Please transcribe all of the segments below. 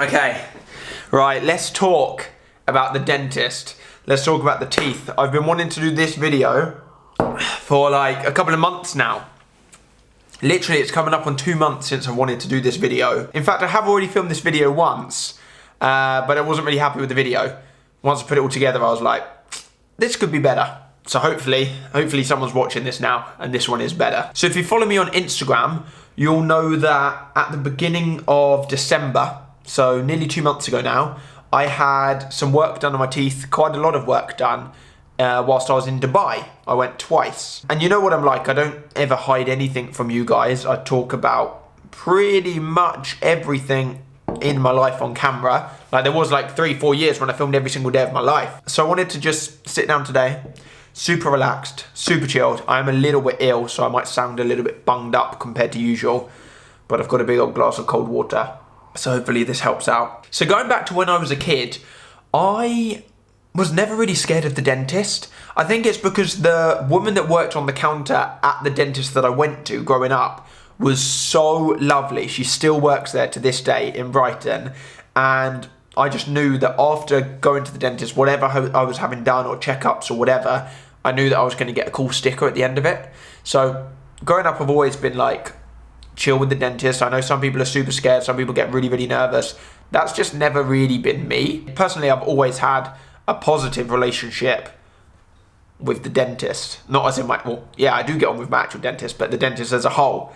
Okay, right, let's talk about the dentist. Let's talk about the teeth. I've been wanting to do this video for like a couple of months now. Literally, it's coming up on 2 months since I wanted to do this video. In fact, I have already filmed this video once, but I wasn't really happy with the video. Once I put it all together, I was like, this could be better. So hopefully someone's watching this now, and this one is better. So if you follow me on Instagram, you'll know that at the beginning of December, so nearly 2 months ago now, I had some work done on my teeth, quite a lot of work done, whilst I was in Dubai. I went twice. And you know what I'm like, I don't ever hide anything from you guys. I talk about pretty much everything in my life on camera. Like there was like 3-4 years when I filmed every single day of my life. So I wanted to just sit down today, super relaxed, super chilled. I'm a little bit ill, so I might sound a little bit bunged up compared to usual, but I've got a big old glass of cold water. So hopefully this helps out. So going back to when I was a kid, I was never really scared of the dentist. I think it's because the woman that worked on the counter at the dentist that I went to growing up was so lovely. She still works there to this day in Brighton. And I just knew that after going to the dentist, whatever I was having done or checkups or whatever, I knew that I was going to get a cool sticker at the end of it. So growing up, I've always been like, chill with the dentist. I know some people are super scared. Some people get really, really nervous. That's just never really been me. Personally, I've always had a positive relationship with the dentist. Not as in my, well, yeah, I do get on with my actual dentist, but the dentist as a whole.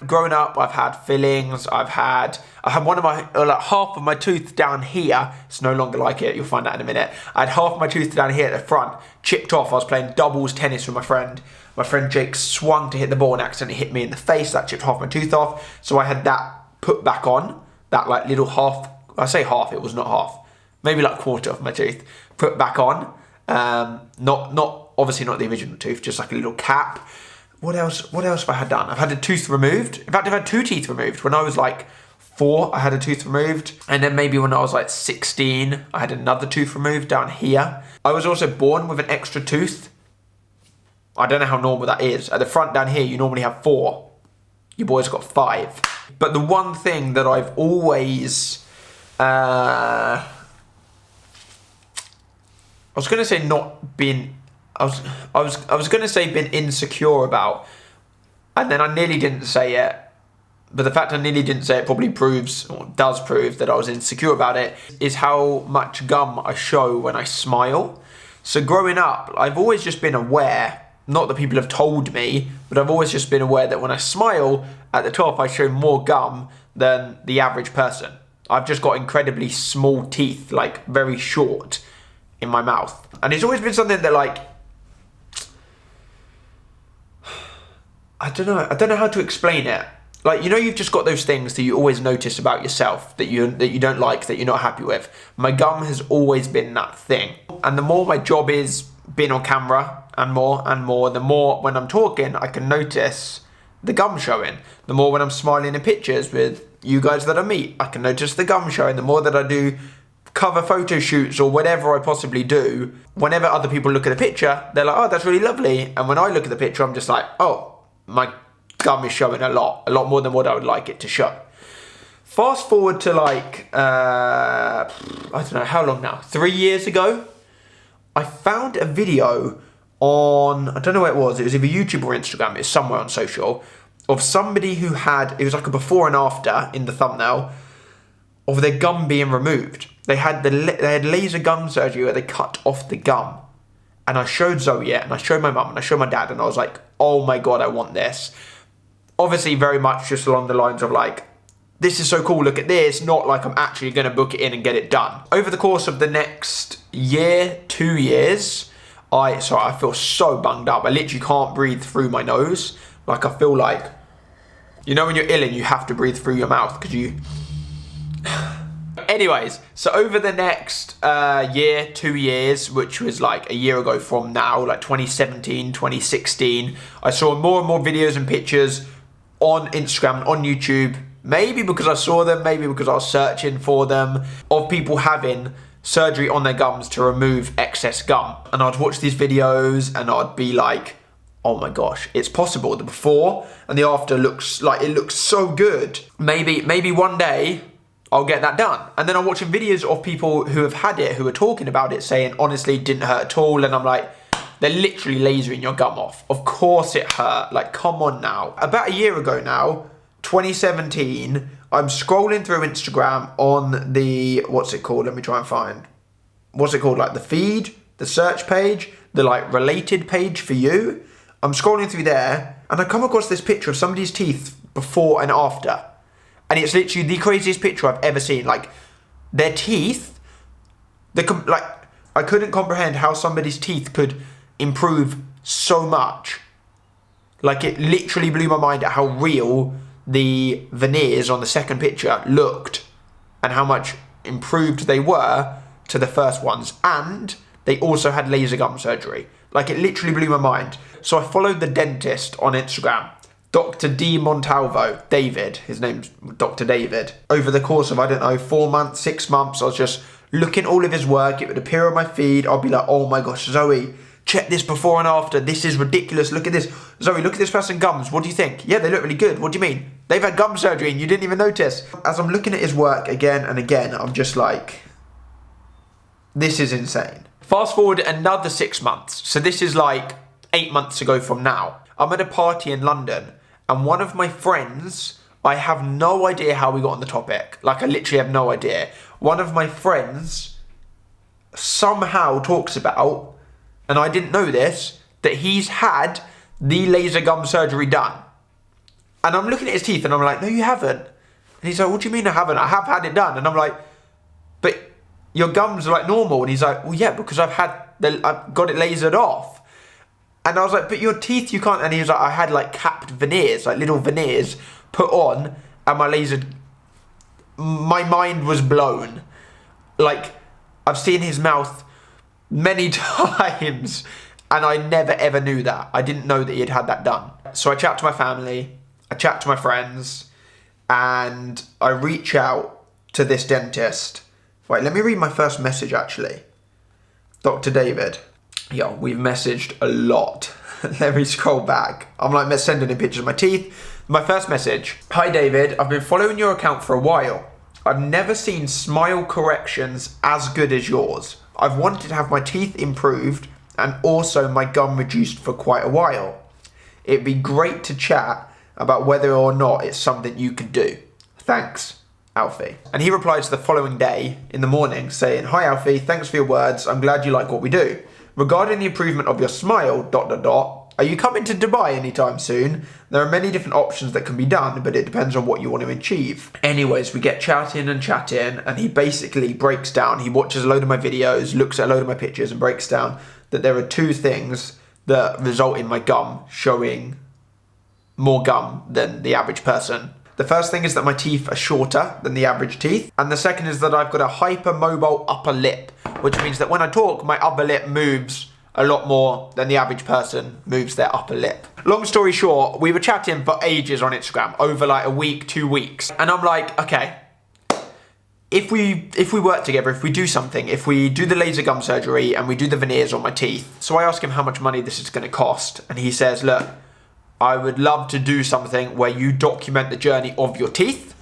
Growing up, I've had fillings. I had one of my, like half of my tooth down here. It's no longer like it. You'll find out in a minute. I had half of my tooth down here at the front chipped off. I was playing doubles tennis with my friend. My friend Jake swung to hit the ball and accidentally hit me in the face. That chipped half my tooth off. So I had that put back on. That like little half, I say half, it was not half. Maybe like a quarter of my tooth put back on. Not obviously not the original tooth, just like a little cap. What else have I had done? I've had a tooth removed. In fact, I've had 2 teeth removed. When I was like 4, I had a tooth removed. And then maybe when I was like 16, I had another tooth removed down here. I was also born with an extra tooth. I don't know how normal that is. At the front down here, you normally have 4. Your boy's got 5. But the one thing that I've always, I was going to say not been, I was going to say been insecure about, and then I nearly didn't say it. But the fact I nearly didn't say it probably proves, or does prove, that I was insecure about it, is how much gum I show when I smile. So growing up, I've always just been aware, not that people have told me, but I've always just been aware that when I smile, at the top I show more gum than the average person. I've just got incredibly small teeth, like very short in my mouth. And it's always been something that like, I don't know how to explain it. Like, you know, you've just got those things that you always notice about yourself that you don't like, that you're not happy with. My gum has always been that thing. And the more my job is being on camera and more, the more when I'm talking, I can notice the gum showing. The more when I'm smiling in pictures with you guys that I meet, I can notice the gum showing. The more that I do cover photo shoots or whatever I possibly do, whenever other people look at a picture, they're like, oh, that's really lovely. And when I look at the picture, I'm just like, oh, my gum is showing a lot more than what I would like it to show. Fast forward to like, I don't know, how long now? 3 years ago, I found a video on, I don't know where it was either YouTube or Instagram, it's somewhere on social, of somebody who had, it was like a before and after in the thumbnail, of their gum being removed. They had laser gum surgery where they cut off the gum. And I showed Zoe it, and I showed my mum, and I showed my dad, and I was like, oh my God, I want this. Obviously very much just along the lines of like, this is so cool, look at this, not like I'm actually going to book it in and get it done. Over the course of the next year, 2 years, I feel so bunged up. I literally can't breathe through my nose. Like I feel like, you know when you're ill and you have to breathe through your mouth because you... Anyways, so over the next year, 2 years, which was like a year ago from now, like 2017, 2016, I saw more and more videos and pictures on Instagram, on YouTube, maybe because I saw them, maybe because I was searching for them, of people having surgery on their gums to remove excess gum. And I'd watch these videos and I'd be like, oh my gosh, it's possible. The before and the after looks like, it looks so good. Maybe one day I'll get that done. And then I'm watching videos of people who have had it, who are talking about it, saying, honestly, didn't hurt at all. And I'm like, they're literally lasering your gum off. Of course it hurt. Like, come on now. About a year ago now, 2017, I'm scrolling through Instagram on the, what's it called? Let me try and find. What's it called? Like the feed, the search page, the like related page for you. I'm scrolling through there and I come across this picture of somebody's teeth before and after. And it's literally the craziest picture I've ever seen. Like, their teeth, like, I couldn't comprehend how somebody's teeth could improve so much. Like, it literally blew my mind at how real the veneers on the second picture looked and how much improved they were to the first ones. And they also had laser gum surgery. Like, it literally blew my mind. So I followed the dentist on Instagram, Dr. D. Montalvo, David, his name's Dr. David. Over the course of, I don't know, 4 months, 6 months, I was just looking at all of his work. It would appear on my feed. I'll be like, oh my gosh, Zoe, check this before and after. This is ridiculous. Look at this. Zoe, look at this person's gums. What do you think? Yeah, they look really good. What do you mean? They've had gum surgery and you didn't even notice. As I'm looking at his work again and again, I'm just like, this is insane. Fast forward another 6 months. So this is like 8 months ago from now. I'm at a party in London and one of my friends, I have no idea how we got on the topic. Like, I literally have no idea. One of my friends somehow talks about, and I didn't know this, that he's had the laser gum surgery done. And I'm looking at his teeth and I'm like, no, you haven't. And he's like, what do you mean I haven't? I have had it done. And I'm like, but your gums are like normal. And he's like, well, yeah, because I've got it lasered off. And I was like, but your teeth, you can't. And he was like, I had like capped veneers, like little veneers put on, and my mind was blown. Like, I've seen his mouth many times and I never ever knew that. I didn't know that he had had that done. So I chat to my family, I chat to my friends, and I reach out to this dentist. Wait, let me read my first message actually. Dr. David. Yo, we've messaged a lot. Let me scroll back. I'm like sending him pictures of my teeth. My first message. Hi David, I've been following your account for a while. I've never seen smile corrections as good as yours. I've wanted to have my teeth improved and also my gum reduced for quite a while. It'd be great to chat about whether or not it's something you could do. Thanks, Alfie. And he replies the following day in the morning saying, hi Alfie, thanks for your words. I'm glad you like what we do. Regarding the improvement of your smile, ... Are you coming to Dubai anytime soon? There are many different options that can be done, but it depends on what you want to achieve. Anyways, we get chatting, and he basically breaks down. He watches a load of my videos, looks at a load of my pictures, and breaks down that there are two things that result in my gum showing more gum than the average person. The first thing is that my teeth are shorter than the average teeth. And the second is that I've got a hypermobile upper lip, which means that when I talk, my upper lip moves a lot more than the average person moves their upper lip. Long story short, we were chatting for ages on Instagram, over like a week, 2 weeks. And I'm like, okay, if we work together, if we do something, if we do the laser gum surgery and we do the veneers on my teeth. So I ask him how much money this is gonna cost. And he says, look, I would love to do something where you document the journey of your teeth,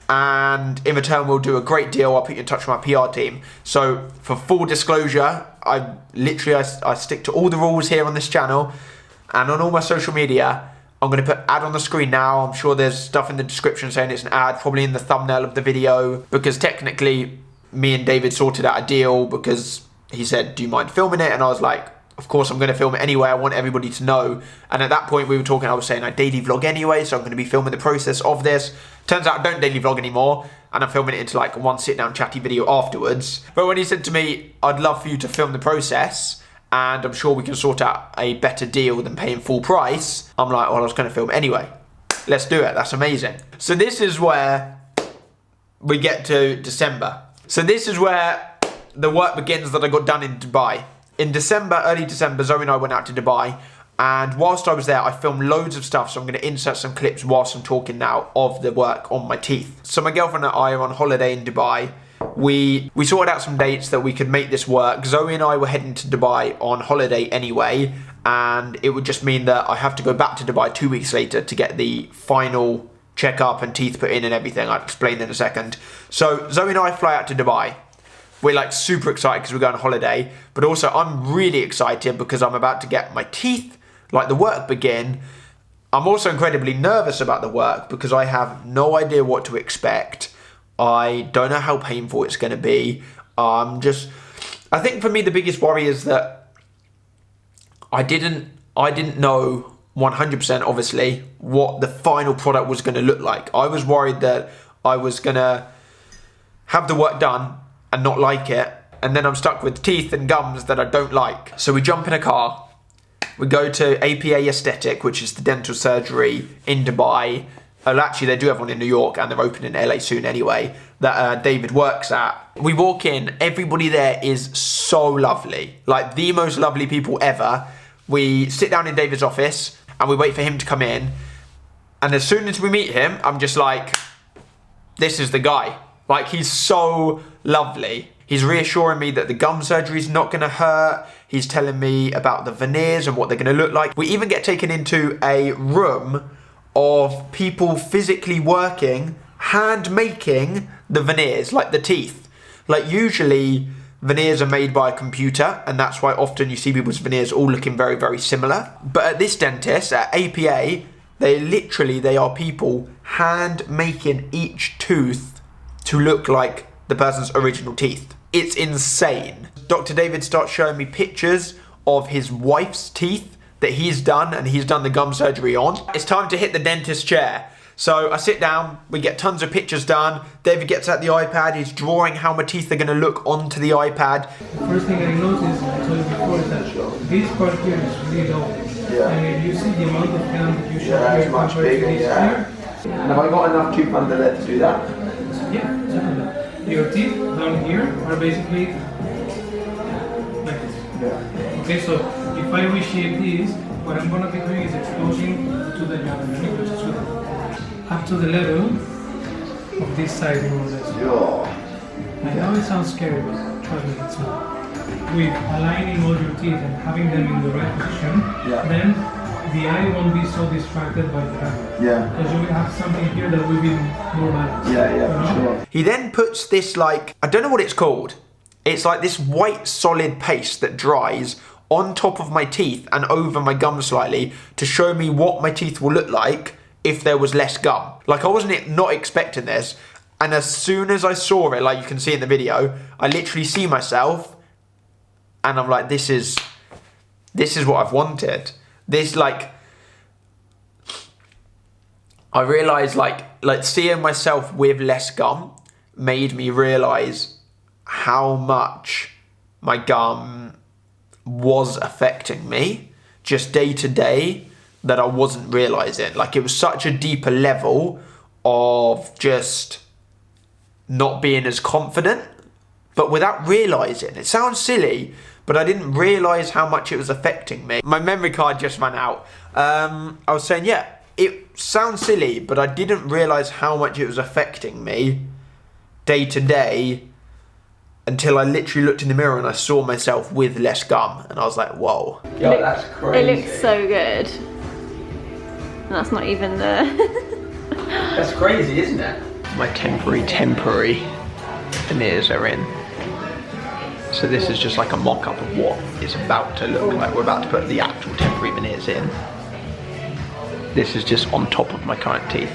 and in return we'll do a great deal. I'll put you in touch with my PR team. So for full disclosure, I stick to all the rules here on this channel and on all my social media. I'm going to put ad on the screen now. I'm sure there's stuff in the description saying it's an ad, probably in the thumbnail of the video, because technically me and David sorted out a deal because he said, do you mind filming it? And I was like, of course I'm going to film it anyway. I want everybody to know. And at that point we were talking, I was saying I daily vlog anyway, so I'm going to be filming the process of this. Turns out I don't daily vlog anymore, and I'm filming it into like one sit down chatty video afterwards. But when he said to me, I'd love for you to film the process, and I'm sure we can sort out a better deal than paying full price, I'm like, well, I was going to film it anyway. Let's do it. That's amazing. So this is where we get to December. So this is where the work begins that I got done in Dubai. In December, early December, Zoe and I went out to Dubai, and whilst I was there, I filmed loads of stuff, so I'm going to insert some clips whilst I'm talking now of the work on my teeth. So my girlfriend and I are on holiday in Dubai. We sorted out some dates that we could make this work. Zoe and I were heading to Dubai on holiday anyway, and it would just mean that I have to go back to Dubai 2 weeks later to get the final check-up and teeth put in and everything. I'll explain in a second. So Zoe and I fly out to Dubai. We're like super excited because we're going on holiday, but also I'm really excited because I'm about to get my teeth, like the work begin. I'm also incredibly nervous about the work because I have no idea what to expect. I don't know how painful it's going to be. I think for me the biggest worry is that I didn't know 100% obviously what the final product was going to look like. I was worried that I was going to have the work done and not like it, and then I'm stuck with teeth and gums that I don't like. So we jump in a car, we go to APA Aesthetic, which is the dental surgery in Dubai. Well, actually they do have one in New York and they're opening in LA soon anyway, that David works at. We walk in, everybody there is so lovely, like the most lovely people ever. We sit down in David's office and we wait for him to come in, and as soon as we meet him, I'm just like, this is the guy. Like, he's so lovely. He's reassuring me that the gum surgery is not going to hurt. He's telling me about the veneers and what they're going to look like. We even get taken into a room of people physically working, hand making the veneers, like the teeth. Like, usually veneers are made by a computer, and that's why often you see people's veneers all looking very, very similar. But at this dentist, at APA, they are people hand making each tooth to look like the person's original teeth. It's insane. Dr. David starts showing me pictures of his wife's teeth that he's done, and he's done the gum surgery on. It's time to hit the dentist chair. So I sit down, we get tons of pictures done. David gets out the iPad, he's drawing how my teeth are gonna look onto the iPad. The first thing I noticed, I told you before, is that this part here is really low. Yeah. And if you see the amount of gum that you should it's much bigger, here. And have I got enough tooth under there to do that? Yeah, definitely. Your teeth down here are basically like this. Yeah. Okay, so if I reshape this, what I'm going to be doing is exposing to the geometry, which is up to the level of this side more or less. Yeah. I know it sounds scary, but trust me, it's not. With aligning all your teeth and having them in the right position, then the eye won't be so distracted by the camera. Yeah. Because you will have something here that will be more balanced. Yeah, for sure. He then puts this, like, I don't know what it's called. It's like this white solid paste that dries on top of my teeth and over my gum slightly to show me what my teeth will look like if there was less gum. Like, I wasn't not expecting this, and as soon as I saw it, like you can see in the video, I literally see myself and I'm like, this is what I've wanted. This, like, I realised like seeing myself with less gum made me realise how much my gum was affecting me just day to day that I wasn't realising. Like, it was such a deeper level of just not being as confident, but without realising. It sounds silly, but I didn't realise how much it was affecting me. My memory card just ran out. I was saying, yeah, it sounds silly, but I didn't realise how much it was affecting me day to day until I literally looked in the mirror and I saw myself with less gum, and I was like, whoa. Yo, that's crazy. It looks so good. And that's not even the... That's crazy, isn't it? My temporary veneers are in. So this is just like a mock-up of what it's about to look like. We're about to put the actual temporary veneers in. This is just on top of my current teeth.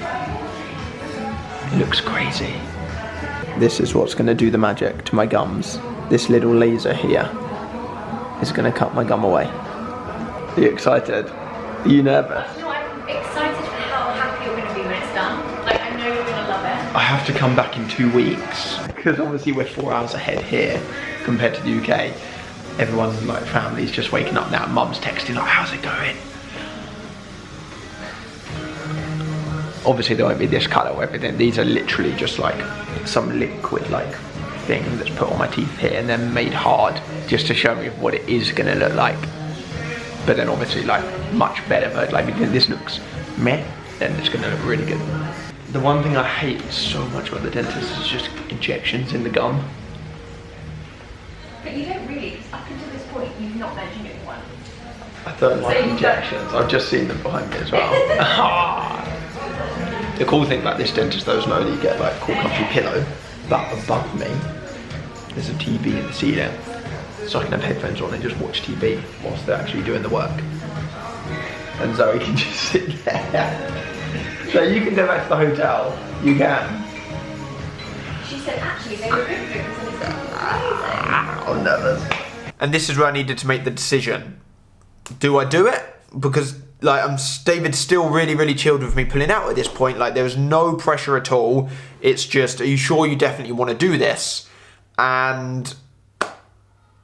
It looks crazy. This is what's going to do the magic to my gums. This little laser here is going to cut my gum away. Are you excited? Are you nervous? No, I'm excited for how happy you're going to be when it's done. Like, I know you're going to love it. I have to come back in 2 weeks because obviously we're 4 hours ahead here compared to the UK. Everyone, like, family's just waking up now. Mum's texting like, how's it going? Obviously there won't be this colour or everything. These are literally just like some liquid like thing that's put on my teeth here and then made hard just to show me what it is going to look like. But then obviously like much better, but like if this looks meh, then it's going to look really good. The one thing I hate so much about the dentist is just injections in the gum. But you don't really, because up until this point you've not mentioned it once. I don't like injections. I've just seen them behind me as well. The cool thing about this dentist though is not only you get like a cool comfy pillow, but above me there's a TV in the ceiling. So I can have headphones on and just watch TV whilst they're actually doing the work. And Zoe can just sit there. So you can go back to the hotel, you can. She said actually they were good because I'm nervous. And this is where I needed to make the decision. Do I do it? Because like David's still really chilled with me pulling out at this point. Like there was no pressure at all. It's just, are you sure you definitely want to do this? And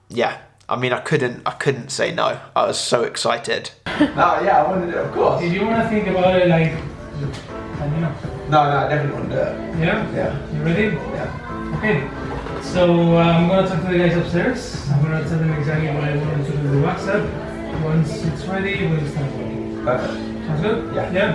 yeah, I mean, I couldn't say no. I was so excited. Oh yeah, I wanted to do it, of course. Did you want to think about it like, No, I definitely want to do it. Yeah? Yeah. You ready? Yeah. Okay. So I'm going to talk to the guys upstairs. I'm going to tell them exactly what I want them to do with the WhatsApp. Once it's ready, we'll start working. Perfect. Sounds good? Yeah. Yeah?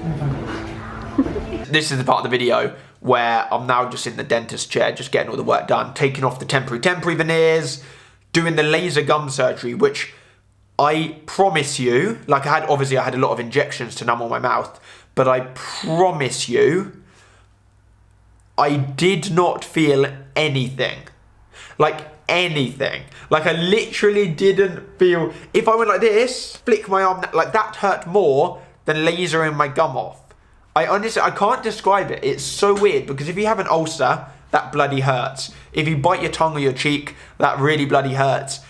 I'm fine. This is the part of the video where I'm now just in the dentist chair, just getting all the work done, taking off the temporary veneers, doing the laser gum surgery, which I promise you, like I had a lot of injections to numb on my mouth, but I promise you, I did not feel anything. Like anything. Like I literally didn't feel, if I went like this, flick my arm, like that hurt more than lasering my gum off. I honestly, I can't describe it. It's so weird because if you have an ulcer, that bloody hurts. If you bite your tongue or your cheek, that really bloody hurts.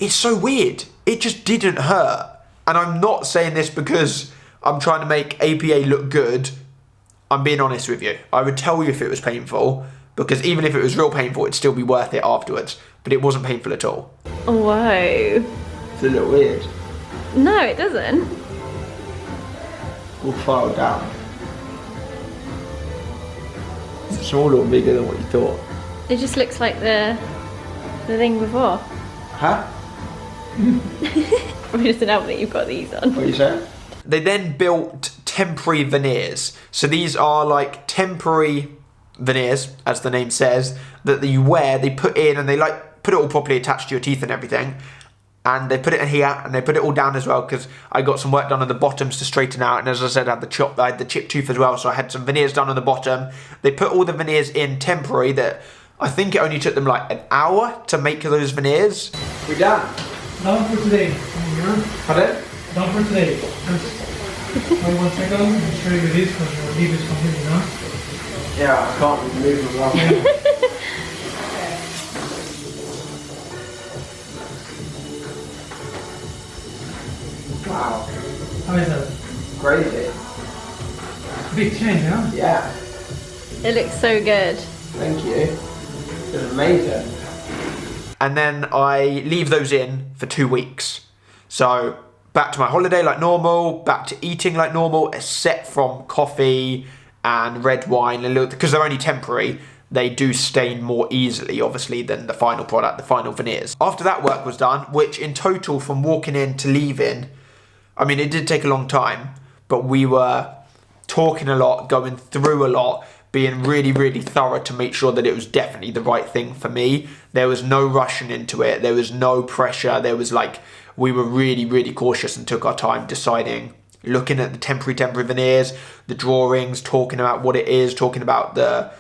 It's so weird. It just didn't hurt. And I'm not saying this because I'm trying to make APA look good. I'm being honest with you. I would tell you if it was painful, because even if it was real painful, it'd still be worth it afterwards. But it wasn't painful at all. Whoa. It's a little weird. No, it doesn't. We'll file down. It's smaller or bigger than what you thought. It just looks like the thing before. Huh? We just know that you've got these on. What are you saying? They then built temporary veneers. So these are like temporary veneers, as the name says, that you wear, they put in and they like put it all properly attached to your teeth and everything. And they put it in here and they put it all down as well because I got some work done on the bottoms to straighten out. And as I said, I had the chipped tooth as well. So I had some veneers done on the bottom. They put all the veneers in temporary that I think it only took them like an hour to make those veneers. We're done. Done for today. Pardon? Done for today. Just wait 1 second. I'll show you this because your leaf is completely done. Yeah, I can't move them up. Wow. How is that? Crazy. Big change, huh? Yeah. It looks so good. Thank you. It's amazing. And then I leave those in for 2 weeks. So back to my holiday like normal, back to eating like normal, except from coffee and red wine, because they're only temporary. They do stain more easily, obviously, than the final product, the final veneers. After that work was done, which in total from walking in to leaving, I mean, it did take a long time, but we were talking a lot, going through a lot, being really thorough to make sure that it was definitely the right thing for me. There was no rushing into it. There was no pressure. There was like, we were really cautious and took our time deciding, looking at the temporary veneers, the drawings, talking about what it is, talking about the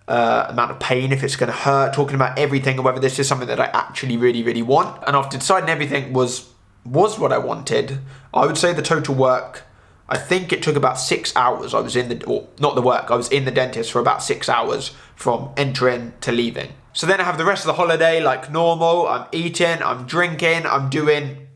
amount of pain, if it's going to hurt, talking about everything and whether this is something that I actually really want. And after deciding everything was what I wanted, I would say the total work, I think it took about 6 hours. I was in I was in the dentist for about 6 hours from entering to leaving. So then I have the rest of the holiday like normal. I'm eating, I'm drinking, I'm doing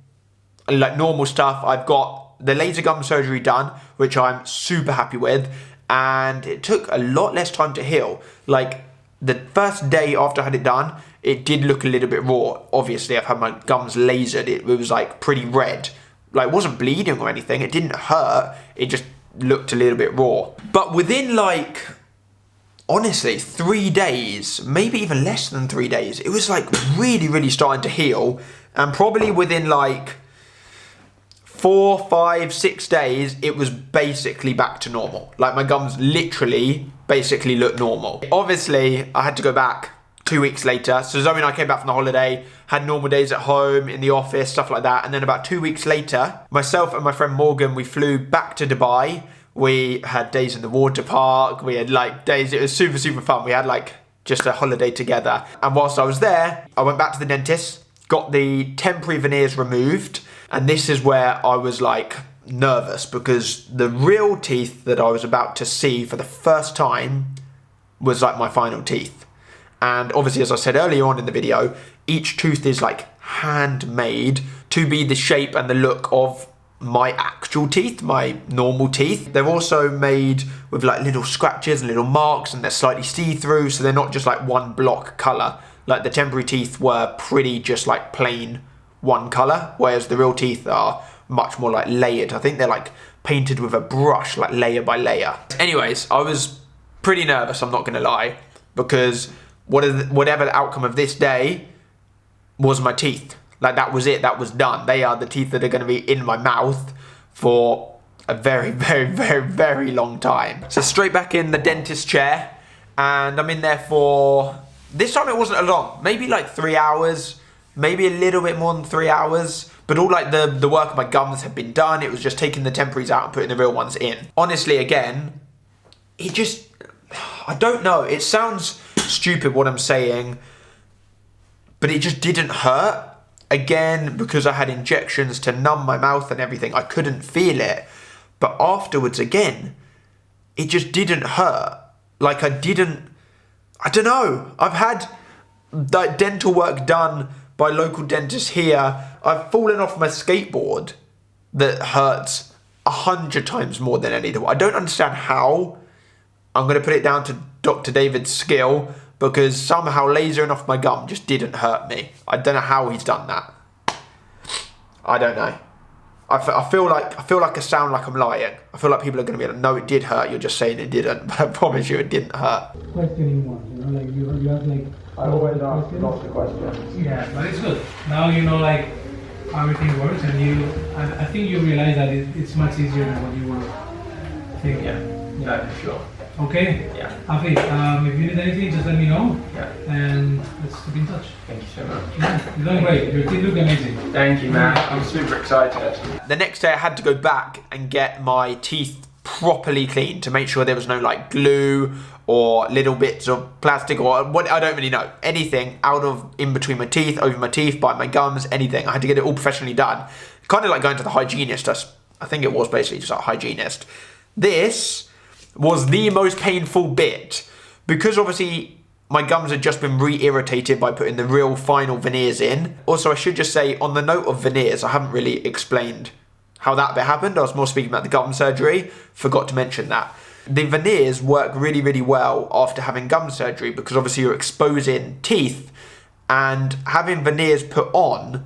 like normal stuff. I've got the laser gum surgery done, which I'm super happy with. And it took a lot less time to heal. Like the first day after I had it done, it did look a little bit raw. Obviously, I've had my gums lasered. It was like pretty red. Like it wasn't bleeding or anything. It didn't hurt. It just looked a little bit raw. But within like, honestly, 3 days, maybe even less than 3 days, it was like really starting to heal. And probably within like 4, 5, 6 days, it was basically back to normal. Like my gums literally basically looked normal. Obviously, I had to go back 2 weeks later. So Zoe and I came back from the holiday, had normal days at home, in the office, stuff like that. And then about 2 weeks later, myself and my friend Morgan, we flew back to Dubai. We had days in the water park. We had like days, it was super, super fun. We had like just a holiday together. And whilst I was there, I went back to the dentist, got the temporary veneers removed. And this is where I was like nervous, because the real teeth that I was about to see for the first time was like my final teeth. And obviously, as I said earlier on in the video, each tooth is like handmade to be the shape and the look of my actual teeth, my normal teeth. They're also made with like little scratches and little marks, and they're slightly see-through, so they're not just like one block color. Like the temporary teeth were pretty just like plain one color, whereas the real teeth are much more like layered. I think they're like painted with a brush, like layer by layer. Anyways, I was pretty nervous, I'm not gonna lie, because whatever the outcome of this day was my teeth. Like that was it, that was done. They are the teeth that are gonna be in my mouth for a very, very, very, very long time. So straight back in the dentist chair, and I'm in there for, this time it wasn't a long, maybe like 3 hours, maybe a little bit more than 3 hours, but all like the work of my gums had been done. It was just taking the temporaries out and putting the real ones in. Honestly, again, it just, I don't know, it sounds stupid what I'm saying, but it just didn't hurt. Again, because I had injections to numb my mouth and everything, I couldn't feel it. But afterwards, again, it just didn't hurt. Like I don't know. I've had like dental work done by local dentists here. I've fallen off my skateboard that hurts 100 times more than anything. I don't understand how. I'm going to put it down to Dr. David's skill, because somehow lasering off my gum just didn't hurt me. I don't know how he's done that. I don't know. I feel like I sound like I'm lying. I feel like people are going to be like, no, it did hurt. You're just saying it didn't. But I promise you, it didn't hurt. Questioning one, you know, like you have like. I always ask lots of questions. Yeah, but it's good. Now you know like how everything works, and I think you realize that it's much easier than what you were thinking. Yeah, no, for sure. Okay? Yeah. Alfie, if you need anything, just let me know. Yeah. And let's keep in touch. Thank you so much. Yeah, you're doing great. Your teeth look amazing. Thank you, man. I'm super excited. The next day I had to go back and get my teeth properly cleaned to make sure there was no like glue or little bits of plastic or what, I don't really know. Anything out of in between my teeth, over my teeth, by my gums, anything. I had to get it all professionally done. Kind of like going to the hygienist. I think it was basically just a hygienist. This was the most painful bit, because obviously my gums had just been re-irritated by putting the real final veneers in. Also, I should just say, on the note of veneers, I haven't really explained how that bit happened. I was more speaking about the gum surgery. Forgot to mention that. The veneers work really, really well after having gum surgery, because obviously you're exposing teeth, and having veneers put on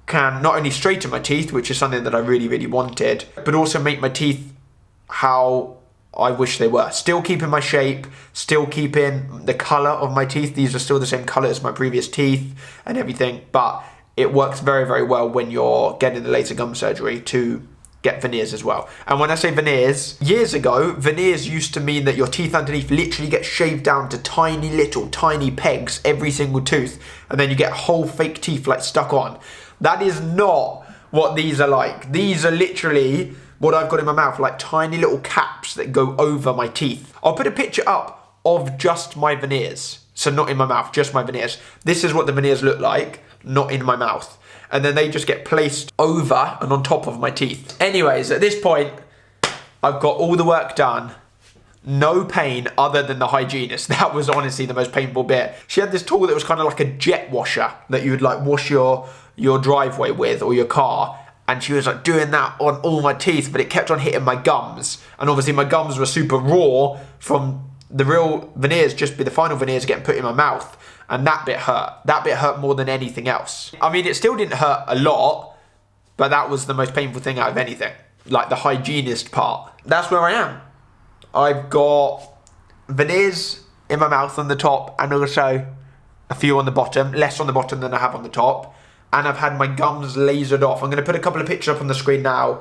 can not only straighten my teeth, which is something that I really, really wanted, but also make my teeth how I wish they were. Still keeping my shape, still keeping the colour of my teeth. These are still the same colour as my previous teeth and everything, but it works very, very well when you're getting the laser gum surgery to get veneers as well. And when I say veneers, years ago, veneers used to mean that your teeth underneath literally get shaved down to tiny little, tiny pegs, every single tooth, and then you get whole fake teeth like stuck on. That is not what these are like. These are literally what I've got in my mouth, like tiny little caps that go over my teeth. I'll put a picture up of just my veneers. So not in my mouth, just my veneers. This is what the veneers look like, not in my mouth. And then they just get placed over and on top of my teeth. Anyways, at this point, I've got all the work done. No pain other than the hygienist. That was honestly the most painful bit. She had this tool that was kind of like a jet washer that you would like wash your driveway with, or your car. And she was like doing that on all my teeth, but it kept on hitting my gums. And obviously my gums were super raw from the real veneers, just be the final veneers getting put in my mouth. And that bit hurt. That bit hurt more than anything else. I mean, it still didn't hurt a lot, but that was the most painful thing out of anything. Like the hygienist part. That's where I am. I've got veneers in my mouth on the top, and also a few on the bottom. Less on the bottom than I have on the top. And I've had my gums lasered off. I'm going to put a couple of pictures up on the screen now.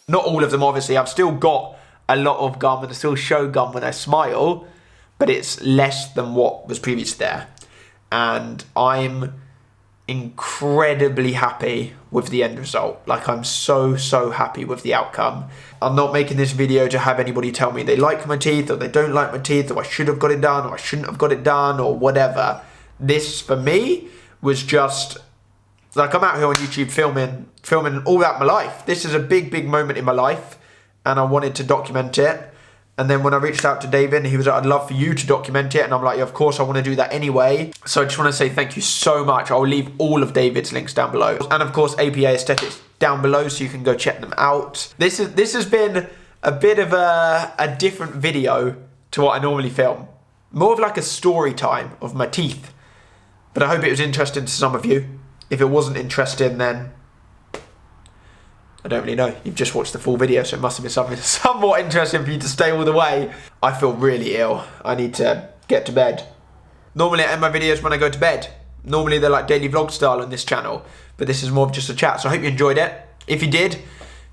Not all of them, obviously. I've still got a lot of gum, and I still show gum when I smile. but it's less than what was previously there. And I'm incredibly happy with the end result. Like, I'm so happy with the outcome. I'm not making this video to have anybody tell me they like my teeth or they don't like my teeth, or I should have got it done or I shouldn't have got it done or whatever. This, for me, was just like, I'm out here on YouTube filming all about my life. This is a big moment in my life, and I wanted to document it. And then when I reached out to David, he was like, I'd love for you to document it. And I'm like, yeah, of course I want to do that anyway. So I just want to say thank you so much. I'll leave all of David's links down below. And of course, APA Aesthetics down below, so you can go check them out. This has been a bit of a different video to what I normally film. More of like a story time of my teeth. But I hope it was interesting to some of you. If it wasn't interesting, then I don't really know. You've just watched the full video, so it must have been something somewhat interesting for you to stay all the way. I feel really ill. I need to get to bed. Normally I end my videos when I go to bed. Normally they're like daily vlog style on this channel, but this is more of just a chat. So I hope you enjoyed it. If you did,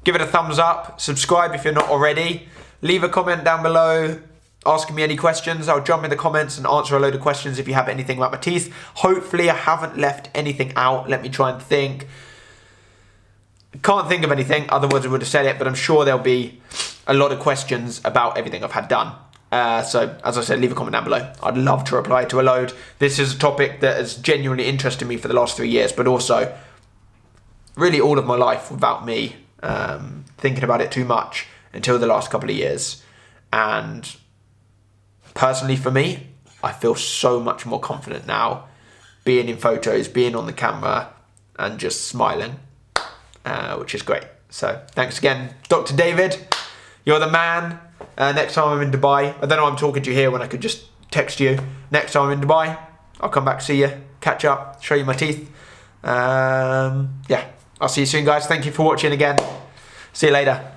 give it a thumbs up. Subscribe if you're not already. Leave a comment down below asking me any questions. I'll jump in the comments and answer a load of questions if you have anything about my teeth. Hopefully I haven't left anything out. Let me try and think. Can't think of anything, otherwise I would have said it, but I'm sure there'll be a lot of questions about everything I've had done. So, as I said, leave a comment down below. I'd love to reply to a load. This is a topic that has genuinely interested me for the last 3 years, but also really all of my life without me thinking about it too much until the last couple of years. And personally for me, I feel so much more confident now being in photos, being on the camera, and just smiling. Which is great. So thanks again, Dr. David. You're the man. Next time I'm in Dubai, I don't know why I'm talking to you here when I could just text you. Next time I'm in Dubai, I'll come back, see you, catch up, show you my teeth. Yeah, I'll see you soon, guys. Thank you for watching again. See you later.